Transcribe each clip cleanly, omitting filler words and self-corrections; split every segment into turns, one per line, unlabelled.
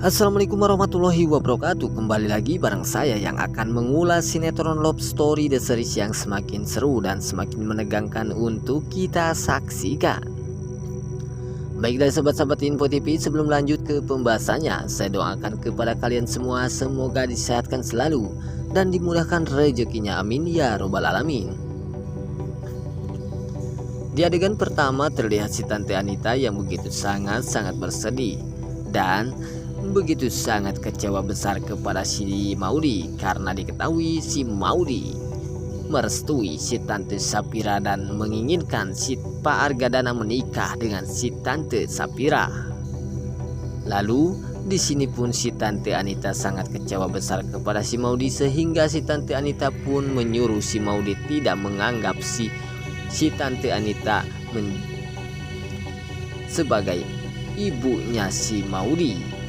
Assalamualaikum warahmatullahi wabarakatuh. Kembali lagi bareng saya yang akan mengulas sinetron Love Story The Series yang semakin seru dan semakin menegangkan untuk kita saksikan. Baiklah sahabat-sahabat Info TV, sebelum lanjut ke pembahasannya, saya doakan kepada kalian semua semoga disehatkan selalu dan dimudahkan rezekinya, amin ya robbal alamin. Di adegan pertama terlihat si Tante Anita yang begitu sangat bersedih dan begitu sangat kecewa besar kepada si Maudy karena diketahui si Maudy merestui si Tante Sapira dan menginginkan si Pak Argadana menikah dengan si Tante Sapira. Lalu di sini pun si Tante Anita sangat kecewa besar kepada si Maudy sehingga si Tante Anita pun menyuruh si Maudy tidak menganggap si Tante Anita sebagai ibunya si Maudy.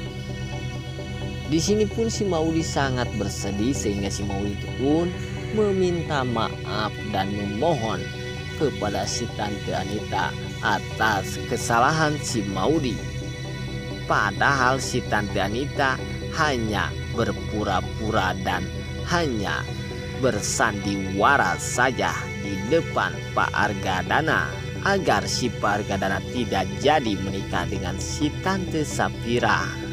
Di sini pun si Maudy sangat bersedih sehingga si Maudy itu pun meminta maaf dan memohon kepada si Tante Anita atas kesalahan si Maudy. Padahal si Tante Anita hanya berpura-pura dan hanya bersandiwara saja di depan Pak Argadana agar si Pak Argadana tidak jadi menikah dengan si Tante Sapira.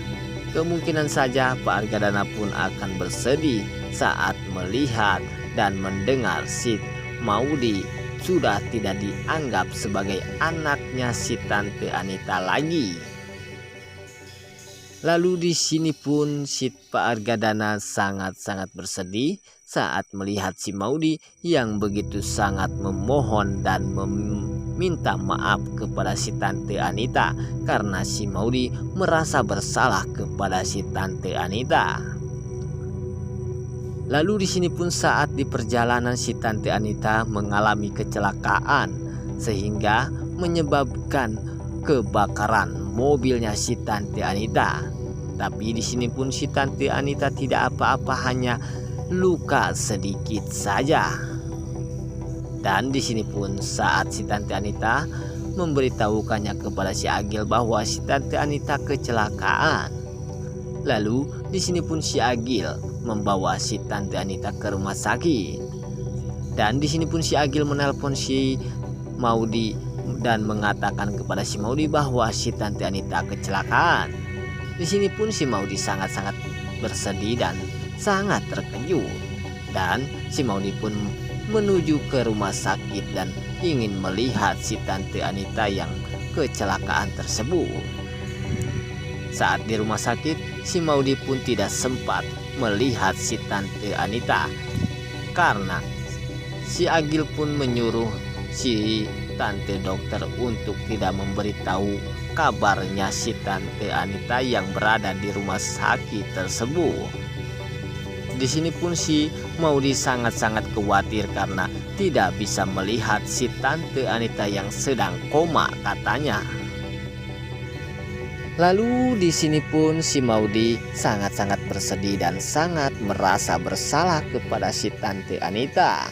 Kemungkinan saja Pak Argadana pun akan bersedih saat melihat dan mendengar si Maudy sudah tidak dianggap sebagai anaknya si Tante Anita lagi. Lalu di sini pun si Pak Argadana sangat bersedih saat melihat si Maudy yang begitu sangat memohon dan minta maaf kepada si Tante Anita karena si Maudy merasa bersalah kepada si Tante Anita. Lalu di sini pun saat di perjalanan si Tante Anita mengalami kecelakaan sehingga menyebabkan kebakaran mobilnya si Tante Anita. Tapi di sini pun si Tante Anita tidak apa-apa, hanya luka sedikit saja. Dan di sini pun saat si Tante Anita memberitahukannya kepada si Agil bahwa si Tante Anita kecelakaan. Lalu di sini pun si Agil membawa si Tante Anita ke rumah sakit. Dan di sini pun si Agil menelpon si Maudy dan mengatakan kepada si Maudy bahwa si Tante Anita kecelakaan. Di sini pun si Maudy sangat bersedih dan sangat terkejut. Dan si Maudy pun menuju ke rumah sakit dan ingin melihat si Tante Anita yang kecelakaan tersebut. Saat di rumah sakit, si Maudy pun tidak sempat melihat si Tante Anita karena si Agil pun menyuruh si Tante dokter untuk tidak memberitahu kabarnya si Tante Anita yang berada di rumah sakit tersebut. Di sini pun si Maudy sangat khawatir karena tidak bisa melihat si Tante Anita yang sedang koma katanya. Lalu di sini pun si Maudy sangat bersedih dan sangat merasa bersalah kepada si Tante Anita.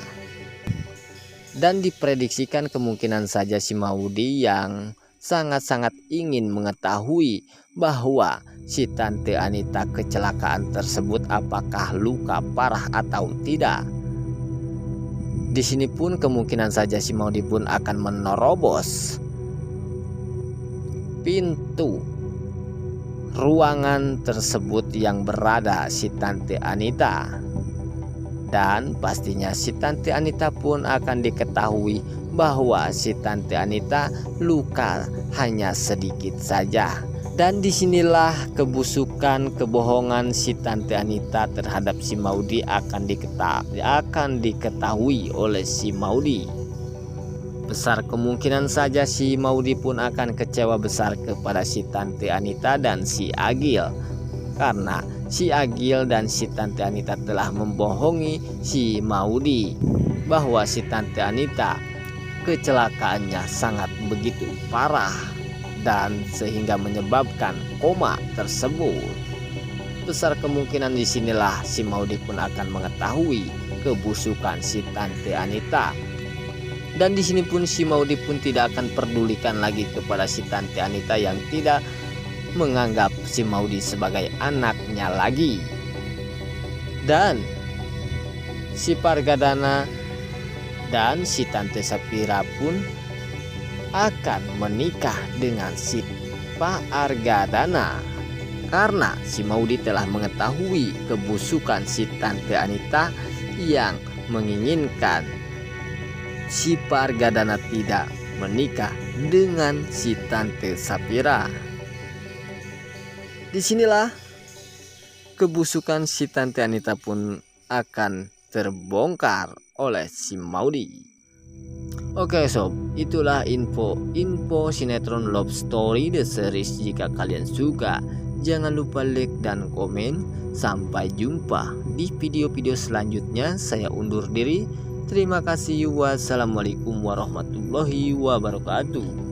Dan diprediksikan kemungkinan saja si Maudy yang sangat ingin mengetahui bahwa si Tante Anita kecelakaan tersebut apakah luka parah atau tidak. Di sini pun kemungkinan saja si Maudy pun akan menerobos pintu ruangan tersebut yang berada si Tante Anita. Dan pastinya si Tante Anita pun akan diketahui bahwa si Tante Anita luka hanya sedikit saja. Dan disinilah kebusukan kebohongan si Tante Anita terhadap si Maudy akan diketahui oleh si Maudy. Besar kemungkinan saja si Maudy pun akan kecewa besar kepada si Tante Anita dan si Agil karena si Agil dan si Tante Anita telah membohongi si Maudy bahwa si Tante Anita kecelakaannya sangat begitu parah dan sehingga menyebabkan koma tersebut. Besar kemungkinan disinilah si Maudy pun akan mengetahui kebusukan si Tante Anita. Dan di sini pun si Maudy pun tidak akan pedulikan lagi kepada si Tante Anita yang tidak menganggap si Maudy sebagai anaknya lagi. Dan si Pargadana dan si Tante Sapira pun akan menikah dengan si Pak Argadana karena si Maudy telah mengetahui kebusukan si Tante Anita yang menginginkan si Pak Argadana tidak menikah dengan si Tante Sapira. Disinilah kebusukan si Tante Anita pun akan terbongkar oleh si Maudy. Oke sob, itulah info sinetron Love Story The Series. Jika kalian suka, jangan lupa like dan komen. Sampai jumpa di video-video selanjutnya. Saya undur diri. Terima kasih. Wassalamualaikum warahmatullahi wabarakatuh.